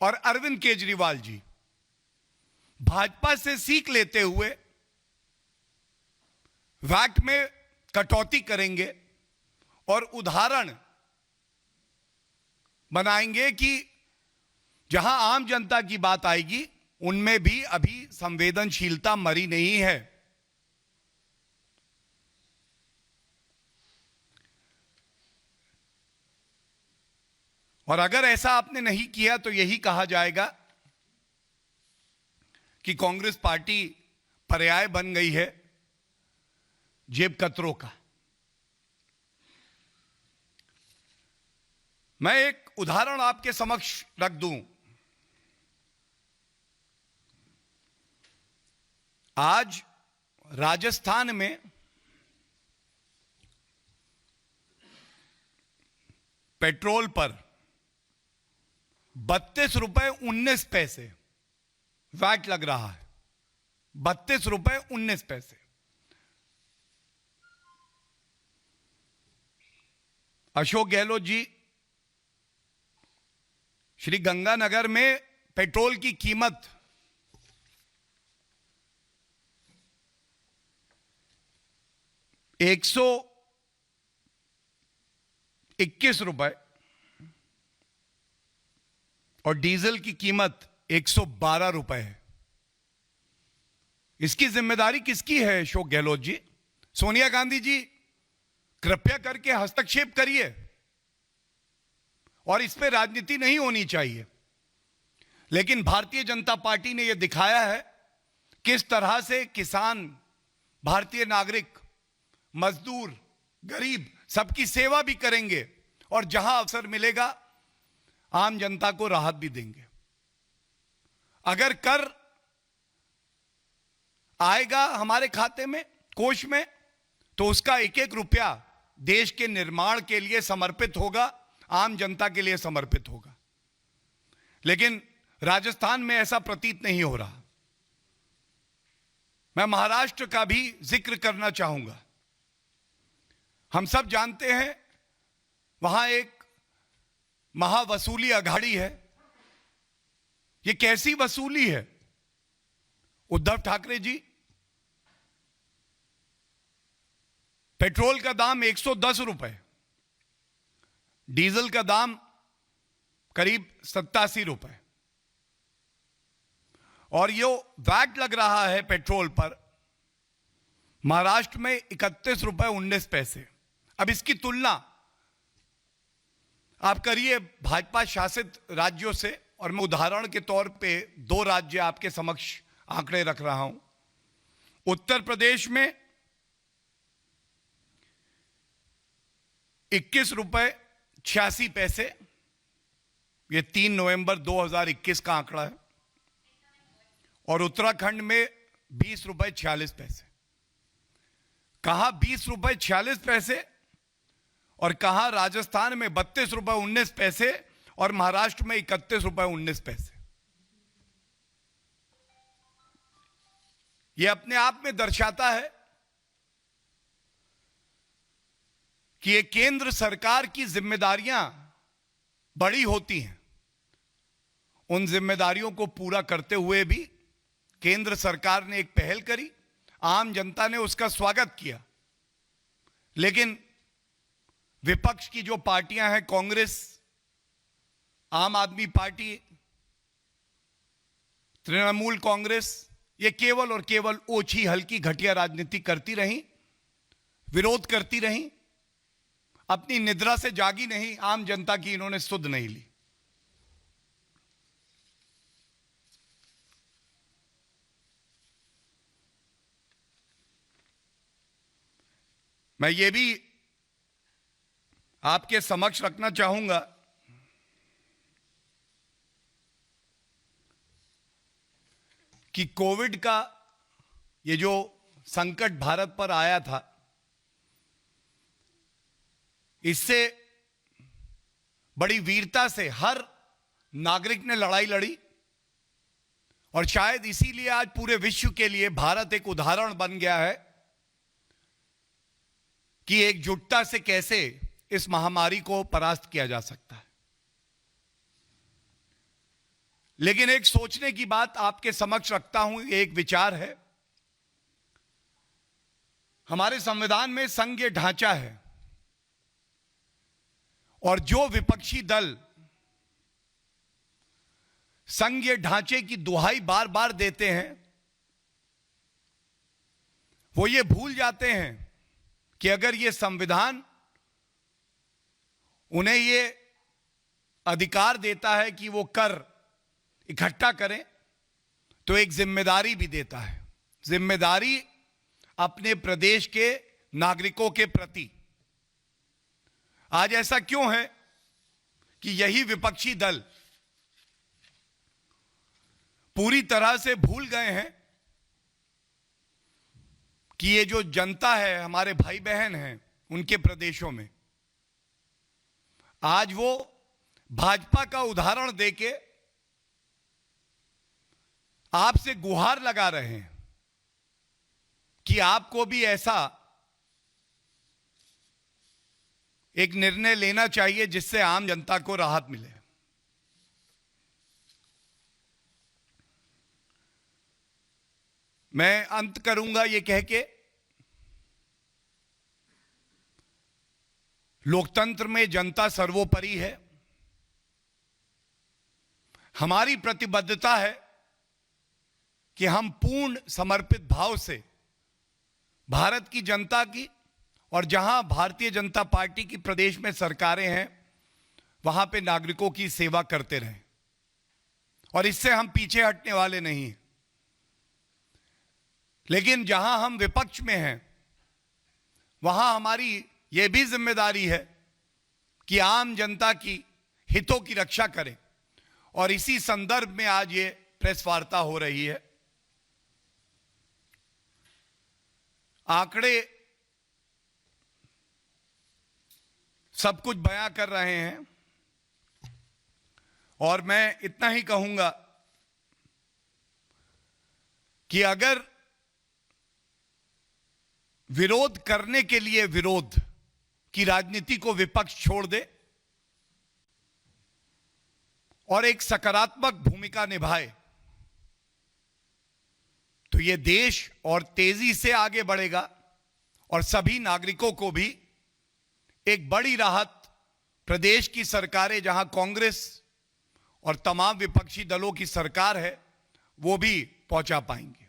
और अरविंद केजरीवाल जी भाजपा से सीख लेते हुए वैट में कटौती करेंगे और उदाहरण बनाएंगे कि जहां आम जनता की बात आएगी उनमें भी अभी संवेदनशीलता मरी नहीं है। और अगर ऐसा आपने नहीं किया तो यही कहा जाएगा कि कांग्रेस पार्टी पर्याय बन गई है जेब कतरों का। मैं एक उदाहरण आपके समक्ष रख दूं। आज राजस्थान में पेट्रोल पर 32 रुपए 19 पैसे वैट लग रहा है। 32 रुपए 19 पैसे। अशोक गहलोत जी, श्री गंगानगर में पेट्रोल की कीमत 121 रुपए और डीजल की कीमत 112 रुपए है। इसकी जिम्मेदारी किसकी है अशोक गहलोत जी? सोनिया गांधी जी, कृपया करके हस्तक्षेप करिए और इस पे राजनीति नहीं होनी चाहिए। लेकिन भारतीय जनता पार्टी ने यह दिखाया है किस तरह से किसान, भारतीय नागरिक, मजदूर, गरीब सबकी सेवा भी करेंगे और जहां अवसर मिलेगा आम जनता को राहत भी देंगे। अगर कर आएगा हमारे खाते में, कोष में, तो उसका एक एक रुपया देश के निर्माण के लिए समर्पित होगा, आम जनता के लिए समर्पित होगा। लेकिन राजस्थान में ऐसा प्रतीत नहीं हो रहा। मैं महाराष्ट्र का भी जिक्र करना चाहूंगा। हम सब जानते हैं वहां एक महावसूली अघाड़ी है। यह कैसी वसूली है? उद्धव ठाकरे जी, पेट्रोल का दाम 110 रुपए, डीजल का दाम करीब 87 रुपए और यो वैट लग रहा है पेट्रोल पर महाराष्ट्र में 31 रुपए 19 पैसे। अब इसकी तुलना आप करिए भाजपा शासित राज्यों से, और मैं उदाहरण के तौर पे 2 राज्य आपके समक्ष आंकड़े रख रहा हूं। उत्तर प्रदेश में 21 रुपए 86 पैसे, यह 3 नवंबर 2021 का आंकड़ा है। और उत्तराखंड में 20 रुपए 46 पैसे। कहां 20 रुपए 46 पैसे और कहां राजस्थान में 32 रुपए 19 पैसे और महाराष्ट्र में 31 रुपए 19 पैसे। यह अपने आप में दर्शाता है कि ये केंद्र सरकार की जिम्मेदारियां बड़ी होती हैं। उन जिम्मेदारियों को पूरा करते हुए भी केंद्र सरकार ने एक पहल करी, आम जनता ने उसका स्वागत किया। लेकिन विपक्ष की जो पार्टियां हैं, कांग्रेस, आम आदमी पार्टी, तृणमूल कांग्रेस, ये केवल और केवल ओछी हल्की घटिया राजनीति करती रहीं, विरोध करती रहीं, अपनी निद्रा से जागी नहीं, आम जनता की इन्होंने सुध नहीं ली। मैं ये भी आपके समक्ष रखना चाहूंगा कि कोविड का ये जो संकट भारत पर आया था, इससे बड़ी वीरता से हर नागरिक ने लड़ाई लड़ी और शायद इसीलिए आज पूरे विश्व के लिए भारत एक उदाहरण बन गया है कि एकजुटता से कैसे इस महामारी को परास्त किया जा सकता है। लेकिन एक सोचने की बात आपके समक्ष रखता हूं, एक विचार है। हमारे संविधान में संघीय ढांचा है और जो विपक्षी दल संघीय ढांचे की दुहाई बार बार देते हैं, वो ये भूल जाते हैं कि अगर ये संविधान उन्हें ये अधिकार देता है कि वो कर इकट्ठा करें, तो एक जिम्मेदारी भी देता है। जिम्मेदारी अपने प्रदेश के नागरिकों के प्रति। आज ऐसा क्यों है कि यही विपक्षी दल पूरी तरह से भूल गए हैं कि ये जो जनता है, हमारे भाई बहन हैं उनके प्रदेशों में, आज वो भाजपा का उदाहरण देके आपसे गुहार लगा रहे हैं कि आपको भी ऐसा एक निर्णय लेना चाहिए जिससे आम जनता को राहत मिले। मैं अंत करूंगा ये कह के, लोकतंत्र में जनता सर्वोपरि है। हमारी प्रतिबद्धता है कि हम पूर्ण समर्पित भाव से भारत की जनता की, और जहां भारतीय जनता पार्टी की प्रदेश में सरकारें हैं वहां पे नागरिकों की सेवा करते रहें, और इससे हम पीछे हटने वाले नहीं हैं। लेकिन जहां हम विपक्ष में हैं वहां हमारी यह भी जिम्मेदारी है कि आम जनता की हितों की रक्षा करें, और इसी संदर्भ में आज ये प्रेस वार्ता हो रही है। आंकड़े सब कुछ बयां कर रहे हैं, और मैं इतना ही कहूंगा कि अगर विरोध करने के लिए विरोध की राजनीति को विपक्ष छोड़ दे और एक सकारात्मक भूमिका निभाए, तो यह देश और तेजी से आगे बढ़ेगा और सभी नागरिकों को भी एक बड़ी राहत प्रदेश की सरकारें, जहां कांग्रेस और तमाम विपक्षी दलों की सरकार है, वो भी पहुंचा पाएंगे।